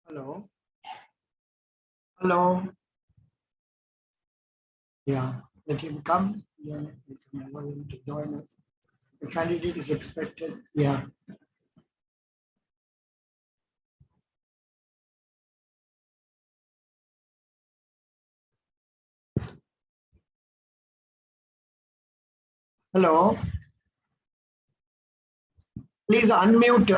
Hello. Hello. Yeah. Let him come. Yeah. We can allow him to join us. The candidate is expected. Yeah. Hello. Please unmute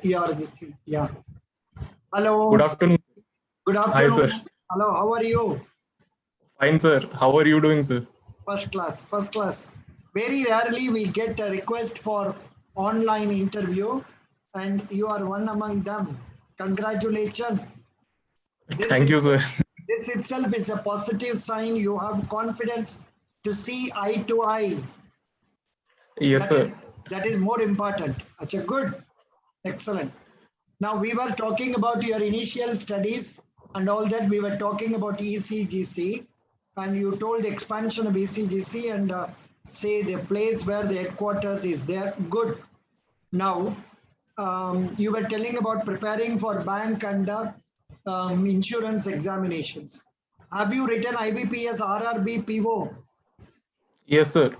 your this thing. Yeah. Good Hello. afternoon. Good Hi, sir. afternoon. Hello. How are you? Fine, sir. How are you doing, sir? First class. First class. Very rarely we get a request for online interview, and you are one among them. Congratulations. This Thank you, sir. this itself is a positive sign. You have confidence to see eye to eye. Yes, That is sir. that is more important. That's a good, excellent. Now we were talking about your initial studies and all that. We were talking about ECGC, and you told the expansion of ECGC and say the place where the headquarters is there. Good. Now you were telling about preparing for bank and insurance examinations. Have you written IBPS, RRB, PO? Yes, sir.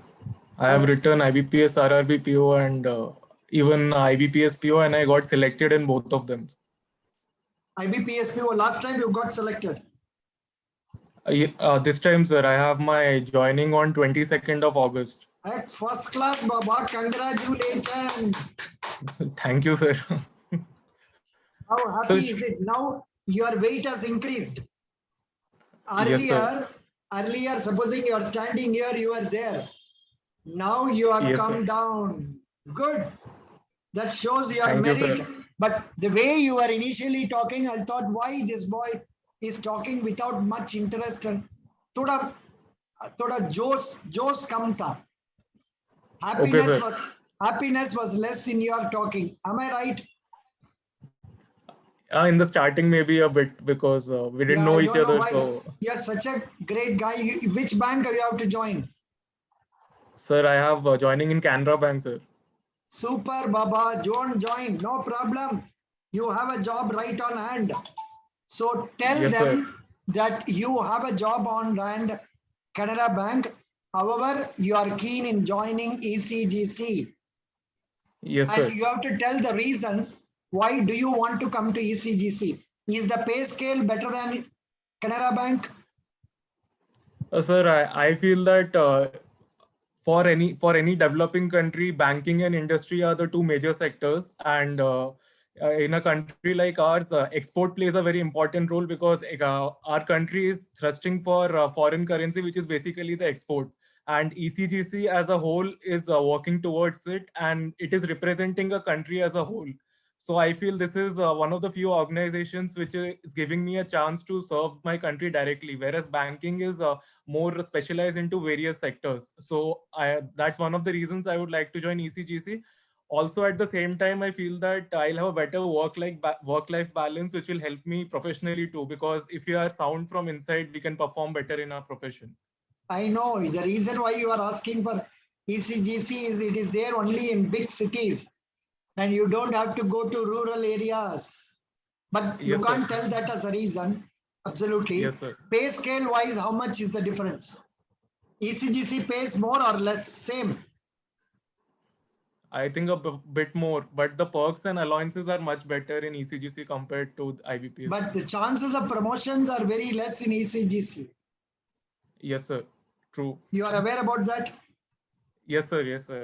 I have written IBPS, RRB, PO, and even IBPS, PO, and I got selected in both of them. IBPS, PO, last time you got selected. This time, sir, I have my joining on 22nd of August. At first class, Baba, congratulations. Thank you, sir. How happy Sir, is it? Now your weight has increased. yes, sir. Earlier, supposing you are standing here, you are there. Now you have Yes, come sir. down. Good. That shows your Thank you, merit. sir. But the way you were initially talking, I thought, why this boy is talking without much interest and thoda जोश कम था. Okay, sir. Happiness was less in your talking. Am I right? In the starting, maybe a bit because we didn't Yeah, know I each don't know other. why. So, You're such a great guy. Which bank are you have to join? sir, I have joining in Canara Bank, sir. Super, Baba. Join. No problem. You have a job right on hand. So tell Yes, sir. them that you have a job on hand, Canara Bank. However, you are keen in joining ECGC. Yes, And sir. you have to tell the reasons why do you want to come to ECGC. Is the pay scale better than Canara Bank? Sir, I feel that for any developing country, banking and industry are the two major sectors, and in a country like ours, export plays a very important role because our country is thrusting for foreign currency, which is basically the export. And ECGC as a whole is working towards it, and it is representing a country as a whole. So I feel this is one of the few organizations which is giving me a chance to serve my country directly, whereas banking is more specialized into various sectors. So that's one of the reasons I would like to join ECGC. Also, at the same time, I feel that I'll have a better work-life balance, which will help me professionally too. Because if you are sound from inside, we can perform better in our profession. I know the reason why you are asking for ECGC is it is there only in big cities and you don't have to go to rural areas. But you Yes, sir. can't tell that as a reason. Absolutely. Yes, sir. Pay scale wise, how much is the difference? ECGC pays more or less? Same. I think a bit more, but the perks and allowances are much better in ECGC compared to IBPS. But the chances of promotions are very less in ECGC. Yes, sir. True. You are aware about that? Yes, sir. Yes, sir.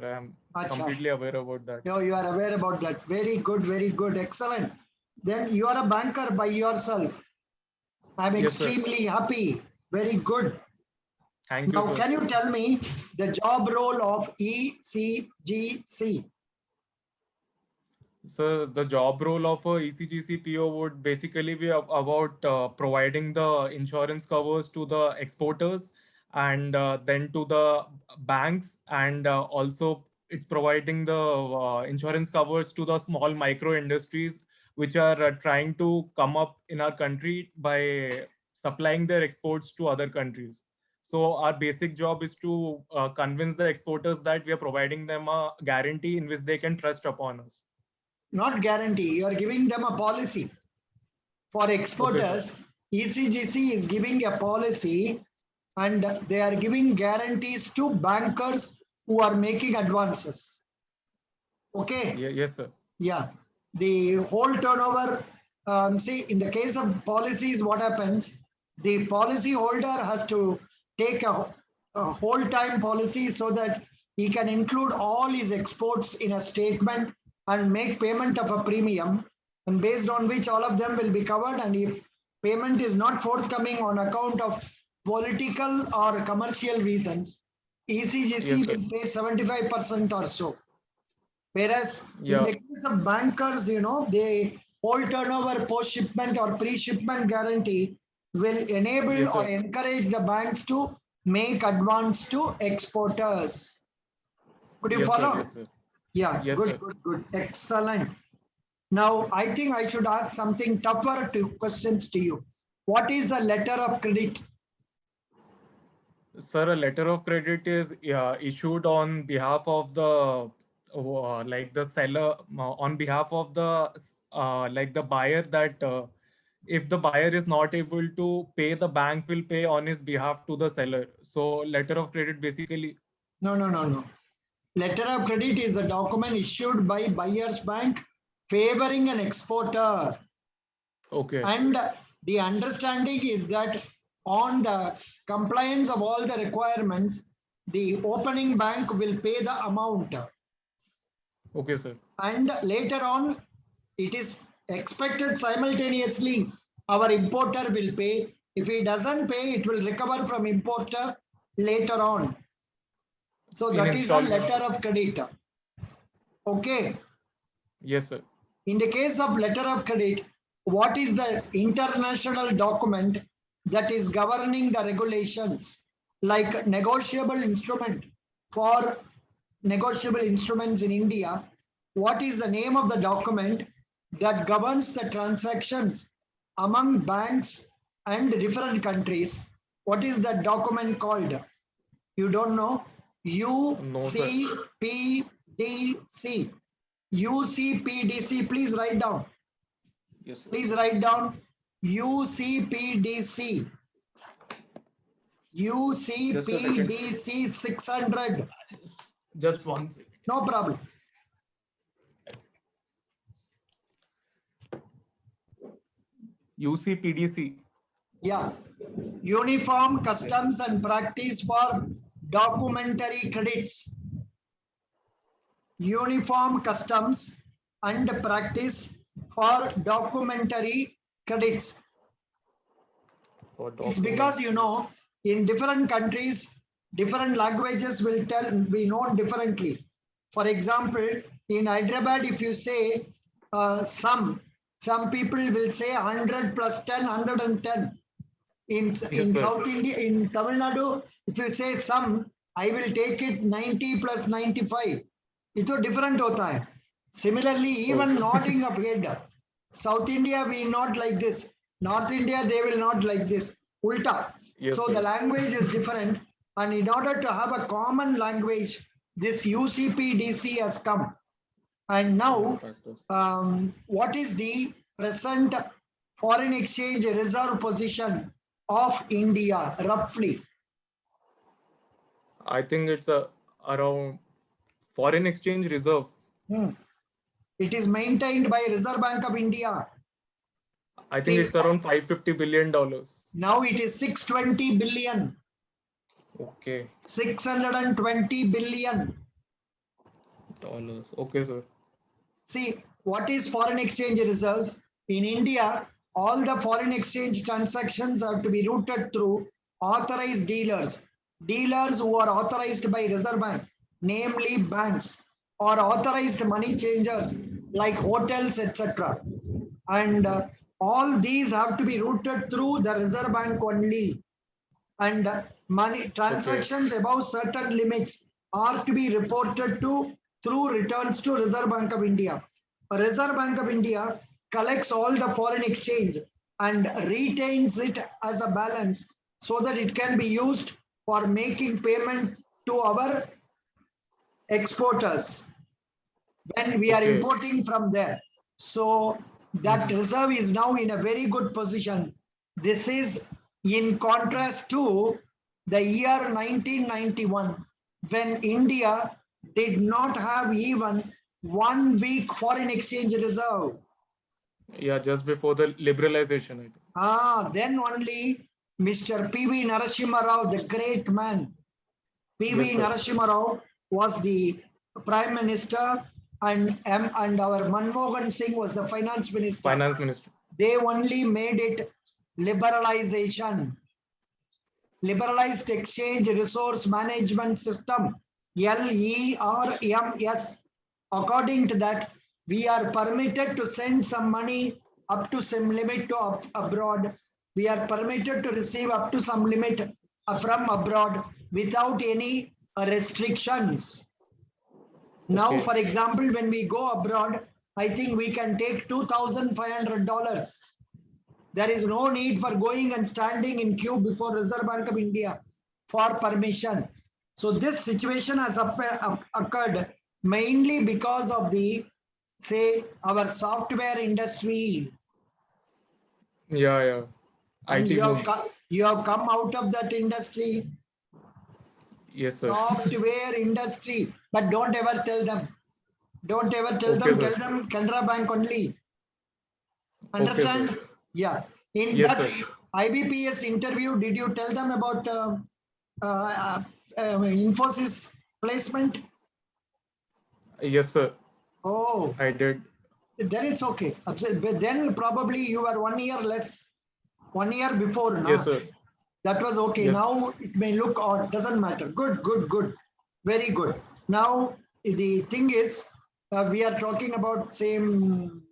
I am completely aware about that. No, you are aware about that. Very good. Excellent. Then you are a banker by yourself. I'm extremely happy. Very good. Thank you, Now, sir. can you tell me the job role of ECGC? So the job role of a ECGC PO would basically be about providing the insurance covers to the exporters and then to the banks, and also it's providing the insurance covers to the small micro industries which are trying to come up in our country by supplying their exports to other countries. So our basic job is to convince the exporters that we are providing them a guarantee in which they can trust upon us. Not guarantee, you are giving them a policy. For Okay, sir. exporters, ECGC is giving a policy and they are giving guarantees to bankers who are making advances. Okay. Yes, sir. Yeah. The whole turnover, see, in the case of policies, what happens? The policy holder has to take a whole time policy so that he can include all his exports in a statement and make payment of a premium, and based on which all of them will be covered. And if payment is not forthcoming on account of political or commercial reasons, ECGC Yes, sir. will pay 75% or so. Whereas in Yeah. the case of bankers, the whole turnover post shipment or pre shipment guarantee will enable Yes, or sir. encourage the banks to make advance to exporters. Could you Yes, sir. follow? Yes, sir. Yeah, Yes, good, sir. good, good. Excellent. Now, I think I should ask something tougher questions to you. What is a letter of credit? Sir, a letter of credit is issued on behalf of the like the seller, on behalf of the like the buyer, that if the buyer is not able to pay, the bank will pay on his behalf to the seller. So letter of credit basically. No, no, no, no. Letter of credit is a document issued by buyer's bank favoring an exporter. Okay. And the understanding is that on the compliance of all the requirements, the opening bank will pay the amount. Okay, sir. And later on, it is expected simultaneously our importer will pay. If he doesn't pay, it will recover from importer later on. So In that is a installments. letter of credit. Okay. Yes, sir. In the case of letter of credit, what is the international document that is governing the regulations, like negotiable instrument for negotiable instruments in India? What is the name of the document that governs the transactions among banks and different countries? What is that document called? You don't know? No, sir. UCPDC. UCPDC, please write down. Yes, sir. Please write down UCPDC. UCPDC 600. Just one second. No problem. UCPDC. Yeah. Uniform Customs and Practice for Documentary Credits. Uniform Customs and Practice for Documentary Credits. It's because, in different countries, different languages will be known differently. For example, in Hyderabad, if you say some people will say 100 plus 10, 110. In South India, in Tamil Nadu, if you say some, I will take it 90 plus 95. It's different hota hai. Similarly, even nodding of head. South India, we nod like this. North India, they will not like this. Ulta. Yes, So sir. the language is different. And in order to have a common language, this UCPDC has come. And now, what is the present foreign exchange reserve position of India, roughly? I think it's around foreign exchange reserve. It is maintained by Reserve Bank of India. I think it's around $550 billion. Now it is 620 billion. Okay. 620 billion dollars. Okay, sir. See, what is foreign exchange reserves? In India, all the foreign exchange transactions have to be routed through authorized dealers. Dealers who are authorized by Reserve Bank, namely banks, or authorized money changers like hotels, etc. And all these have to be routed through the Reserve Bank only. And money transactions above certain limits are to be reported to through returns to Reserve Bank of India. Reserve Bank of India collects all the foreign exchange and retains it as a balance so that it can be used for making payment to our exporters when we are Okay. importing from there. So that Mhm. reserve is now in a very good position. This is in contrast to the year 1991, when India did not have even 1 week foreign exchange reserve. Yeah, just before the liberalization, I think. Then only Mr. P.V. Narasimha Rao, the great man, Yes, P.V. sir. Narasimha Rao was the Prime Minister, and our Manmohan Singh was the Finance Minister. Finance Minister. They only made it liberalization, Liberalized Exchange Resource Management System, LERMS. According to that, we are permitted to send some money up to some limit to abroad. We are permitted to receive up to some limit from abroad without any restrictions. Now, Okay. for example, when we go abroad, I think we can take $2,500. There is no need for going and standing in queue before Reserve Bank of India for permission. So this situation has occurred mainly because of the, say, our software industry, Yeah, yeah. and IT boom. you have come out of that industry, Yes, sir. software industry. But don't ever tell them. Don't ever tell Okay, them. sir. Tell them Canara Bank only. Okay, sir. Understand? Yeah. In Yes, that sir. IBPS interview, did you tell them about Infosys placement? Yes, sir. Oh, I did. then it's okay. But then probably you were 1 year less, 1 year before. Yes, Nah? sir. That was okay. Yes. Now it may look odd. Doesn't matter. Good, good, good. Very good. Now the thing is, we are talking about same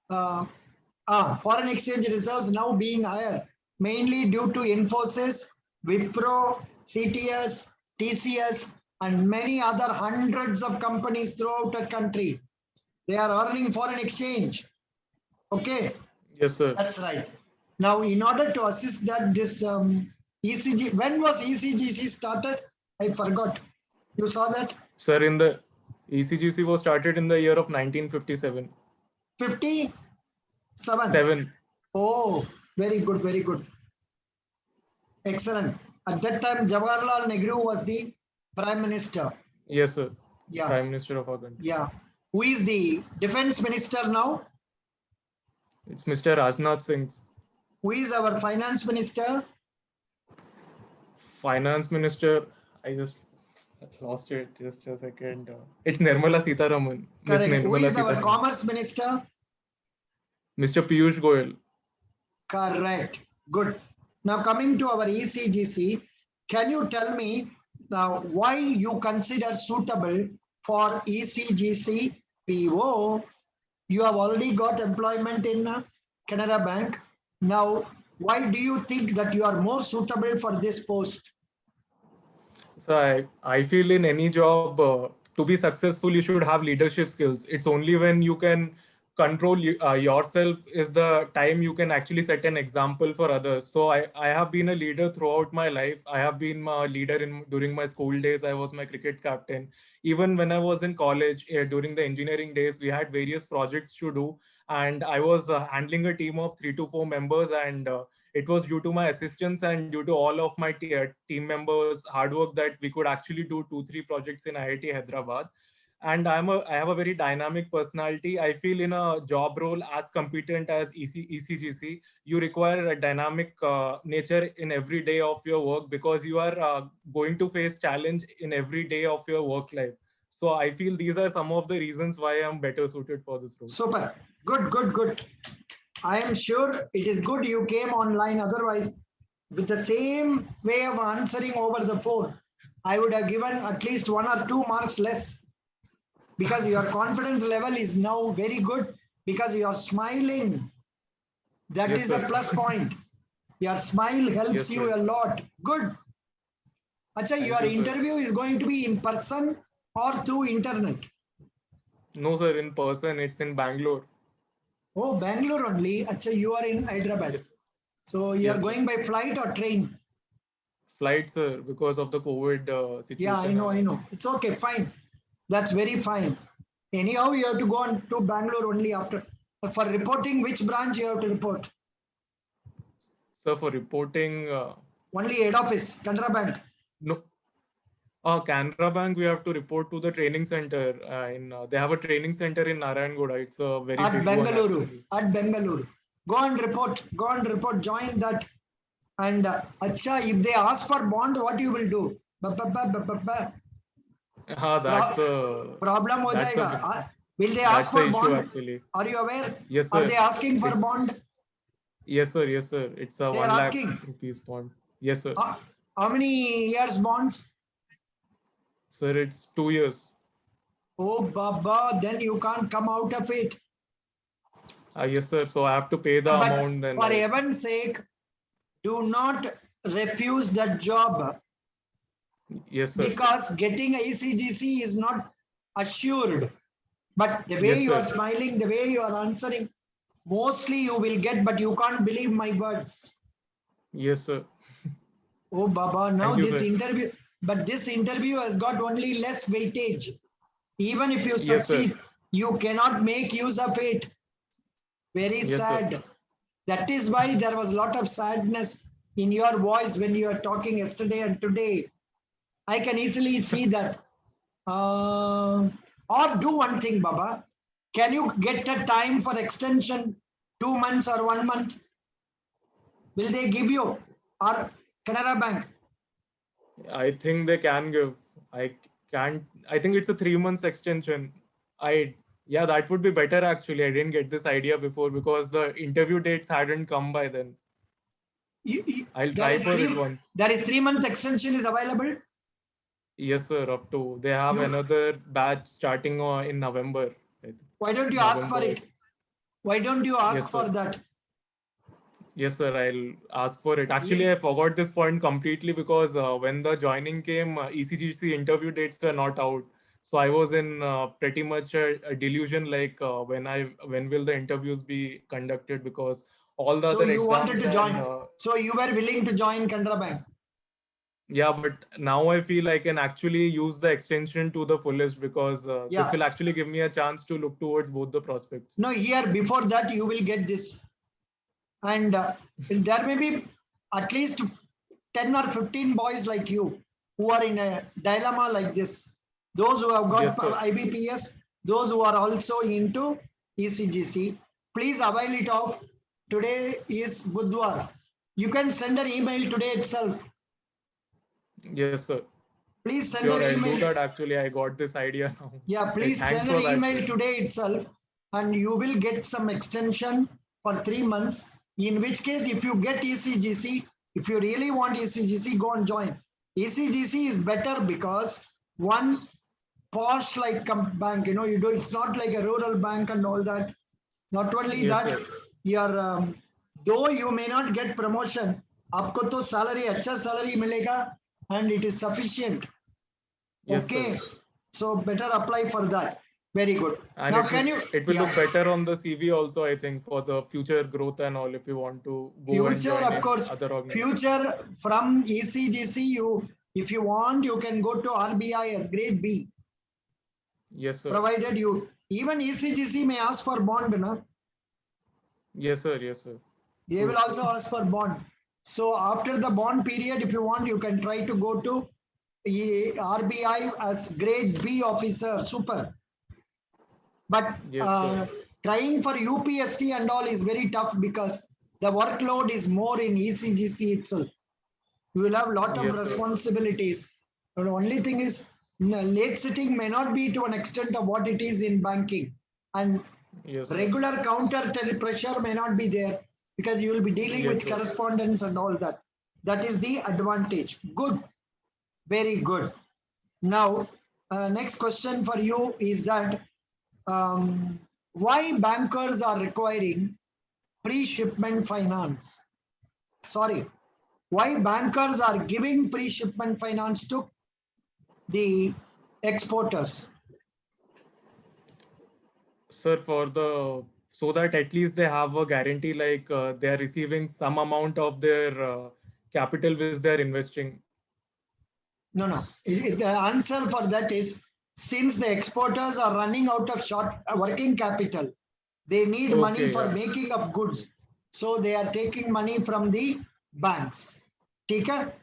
foreign exchange reserves now being higher, mainly due to Infosys, Wipro, CTS, TCS, and many other hundreds of companies throughout the country. They are earning foreign exchange. Okay, Yes, sir. that's right. Now, in order to assist that, this ECG, when was ECGC started? I forgot. You saw that? Sir, in the ECGC was started in the year of 1957. 57. 7. Oh, very good, very good. Excellent. At that time, Jawaharlal Nehru was the prime minister. Yes, sir. Yeah, Prime Minister of our country. yeah. Who is the defense minister now? It's Mr. Rajnath Singh. Who is our finance minister? Finance Minister, I just lost it. Just a second. It's Nirmala Sitharaman. Miss Correct. Who Nirmala is our Sitharaman. commerce minister? Mr. Piyush Goyal. Correct. Good. Now coming to our ECGC, can you tell me now why you consider suitable for ECGC PO? You have already got employment in Canara Bank. Now, why do you think that you are more suitable for this post? So I feel in any job, to be successful, you should have leadership skills. It's only when you can control yourself is the time you can actually set an example for others. So I have been a leader throughout my life. I have been a leader during my school days. I was my cricket captain. Even when I was in college, during the engineering days, we had various projects to do. And I was handling a team of 3 to 4 members, and it was due to my assistance and due to all of my team members' hard work that we could actually do 2-3 projects in IIT Hyderabad. And I have a very dynamic personality. I feel in a job role as competent as ECGC, you require a dynamic nature in every day of your work, because you are going to face challenge in every day of your work life. So I feel these are some of the reasons why I'm better suited for this role. Super. Good, good, good. I am sure it is good you came online. Otherwise, with the same way of answering over the phone, I would have given at least 1 or 2 marks less, because your confidence level is now very good, because you are smiling. That Yes, is a sir. plus point. Your smile helps Yes, you sir. a lot. Good. Acha, Thank your you, sir. interview is going to be in person or through internet? No, sir, in person. It's in Bangalore. Oh, Bangalore only. Acha, you are in Hyderabad. Yes. So you are Yes, sir. going by flight or train? flight, sir, because of the COVID situation. Yeah, I know, and I all. know. It's okay, fine. That's very fine. Anyhow, you have to go on to Bangalore only after. For reporting, which branch you have to report? Sir, for reporting, Only head office, Canara Bank. no, Canara Bank, we have to report to the training center. They have a training center in Narayangoda. It's a very At big one Bengaluru. actually. At Bengaluru. Go and report, join that. And Acha, if they ask for bond, what you will do? That's a Problem ho that's a jayega. Will they ask that's the for issue bond? actually. Are you aware? Yes, Are sir. they asking for It's bond? Yes, sir. Yes, sir. It's a They are 1 lakh asking. rupees bond. Yes, sir. How many years bonds? Sir, it's 2 years. Oh, Baba, then you can't come out of it. Yes, sir. So I have to pay the But amount then. for Like, heaven's sake, do not refuse that job, yes, sir. because getting a ECGC is not assured. But the way Yes, you are sir. smiling, the way you are answering, mostly you will get, but you can't believe my words. Yes, sir. Oh, Baba, now Thank you, this sir. interview, but this interview has got only less weightage. Even if you Yes, sir. succeed, you cannot make use of it. Very Yes, sir. sad. That is why there was a lot of sadness in your voice when you are talking yesterday and today. I can easily see that. Or do one thing, Baba. Can you get a time for extension 2 months or 1 month? Will they give you? Or Canara Bank? I think they can give. I can't. I think it's a 3 months extension. Yeah, that would be better actually. I didn't get this idea before because the interview dates hadn't come by then. I'll There try is for it once. 3 month extension is available. Yes, sir. Up to they have You, another batch starting in November. I think. why don't you ask for November. it? Why don't you ask Yes, sir. for that? Yes, sir. I'll ask for it. Actually, I forgot this point completely because when the joining came, ECGC interview dates were not out. So I was in pretty much a delusion, like when will the interviews be conducted, because all the So other you wanted exams to and join. So you were willing to join Canara Bank. yeah, but now I feel I can actually use the extension to the fullest because this Yeah. will actually give me a chance to look towards both the prospects. No, here before that you will get this, and there may be at least 10 or 15 boys like you who are in a dilemma like this. Those who have got Yes, sir. IBPS, those who are also into ECGC, please avail it of. Today is Budwar. You can send an email today itself. Yes, sir. Please send Sure, an I'll email. do that. Actually, I got this idea now. Yeah, please Thanks send for an that, email sir. today itself, and you will get some extension for 3 months. In which case, if you get ECGC, if you really want ECGC, go and join. ECGC is better because one, posh like bank, you do, it's not like a rural bank and all that. Not only Yes, that, sir. your though you may not get promotion, आपको तो salary अच्छा salary मिलेगा and it is sufficient. Yes, Okay, sir. so better apply for that. Very good. And Now, can you? it will Yeah. look better on the CV also, I think, for the future growth and all, if you want to go and Future, join of in course. other organizations. Future from ECGC, if you want, you can go to RBI as grade B. Yes, sir. Provided you, even ECGC may ask for bond, na? Yes, sir. Yes, sir. They will also ask for bond. So after the bond period, if you want, you can try to go to RBI as grade B officer. Super. But Yes, sir. trying for UPSC and all is very tough because the workload is more in ECGC itself. You will have a lot of Yes, sir. responsibilities. But the only thing is, late sitting may not be to an extent of what it is in banking. And Yes, sir. regular counter pressure may not be there because you will be dealing Yes, with sir. correspondence and all that. That is the advantage. Good. Very good. Now, next question for you is that why bankers are requiring pre-shipment finance? Sorry, why bankers are giving pre-shipment finance to the exporters? Sir, so that at least they have a guarantee, like they are receiving some amount of their capital which they are investing. No. The answer for that is, since the exporters are running out of short working capital, they need money Okay, for yeah. making of goods. So they are taking money from the banks. Okay? Yes, sir.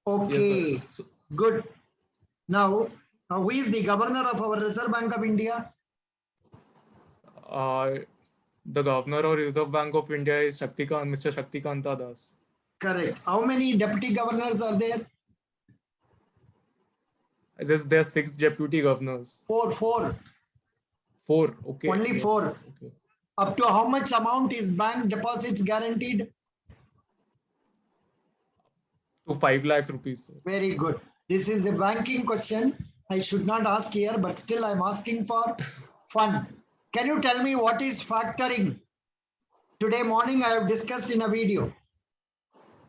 Okay, So, good. Now, who is the governor of our Reserve Bank of India? the governor of Reserve Bank of India is Mr. Shaktikanta Das. Correct. How many deputy governors are there? There are 6 deputy governors. Four. 4. Okay. Only Yes, 4. okay. Up to how much amount is bank deposits guaranteed? To 5 lakh rupees. Sir. Very good. This is a banking question. I should not ask here, but still I'm asking for fun. Can you tell me what is factoring? Today morning I have discussed in a video.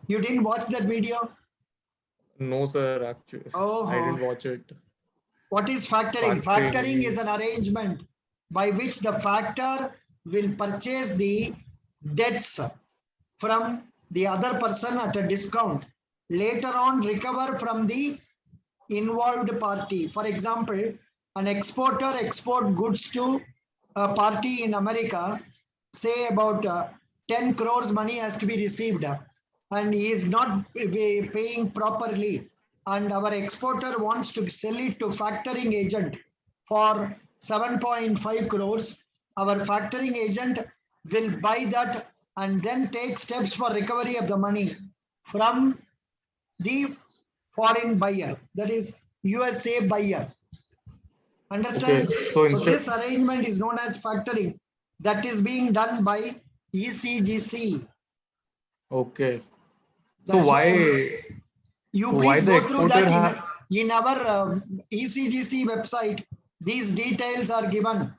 You didn't watch that video? No, sir. Actually, I didn't watch it. What is factoring? Factoring is an arrangement by which the factor will purchase the debts from the other person at a discount. Later on, recover from the involved party. For example, an exporter export goods to a party in America, say about 10 crores money has to be received, and he is not paying properly, and our exporter wants to sell it to factoring agent for 7.5 crores. Our factoring agent will buy that and then take steps for recovery of the money from the foreign buyer, that is USA buyer. Understand? Okay. So So instead, this arrangement is known as factoring, that is being done by ECGC. okay. So That's why you why please the go through that exporter in our ECGC website. These details are given.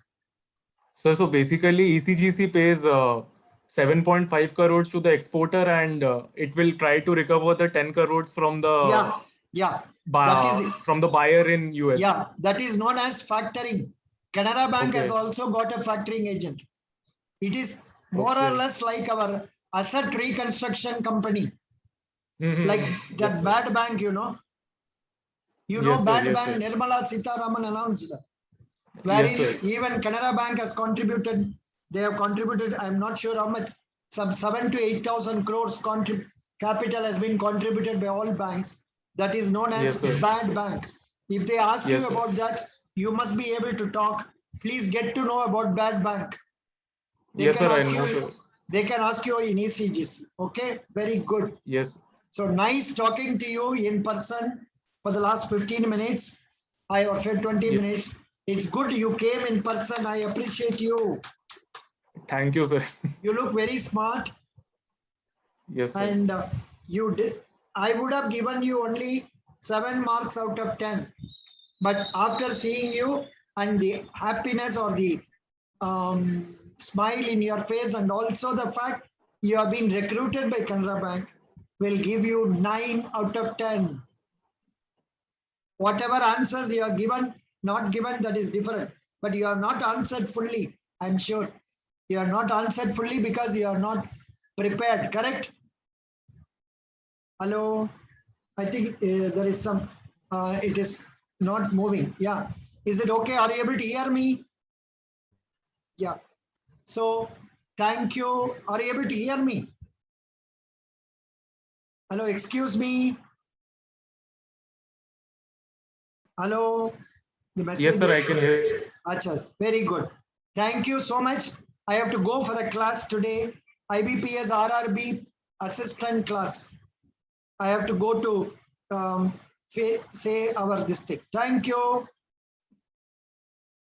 so basically ECGC pays 7.5 crores to the exporter, and it will try to recover the 10 crores from the Yeah. That is from the buyer in US. Yeah, that is known as factoring. Canara Bank has Okay. also got a factoring agent. It is more or Okay. less like our asset reconstruction company, like Yes, that sir. bad bank, you know. You know Yes, sir. bad Yes, bank, sir. Nirmala Sitharaman announced, Yes, wherein sir. even Canara Bank has contributed. They have contributed, I'm not sure how much, some 7 to 8,000 crores capital has been contributed by all banks. That is known as Yes, sir. bad bank. If they ask Yes, you sir. about that, you must be able to talk. Please get to know about bad bank. They Yes, can sir. I ask know, you. sir. They can ask you in ECGC. Okay, very good. Yes. So nice talking to you in person for the last 15 minutes. I offered 20 Yes. minutes. It's good you came in person. I appreciate you. Thank you, sir. You look very smart. Yes, sir. And you did. I would have given you only 7 marks out of 10. But after seeing you and the happiness or the smile in your face, and also the fact you have been recruited by Canara Bank, will give you 9 out of 10. Whatever answers you are given, not given, that is different. But you are not answered fully, I'm sure. You are not answered fully because you are not prepared, correct? Hello? I think there is some, it is not moving. Yeah. Is it okay? Are you able to hear me? Yeah. So thank you. Are you able to hear me? Hello, excuse me. Hello. The message. Yes, sir. I can hear you. Achha, very good. Thank you so much. I have to go for the class today. IBPS RRB assistant class. I have to go to say our district. Thank you.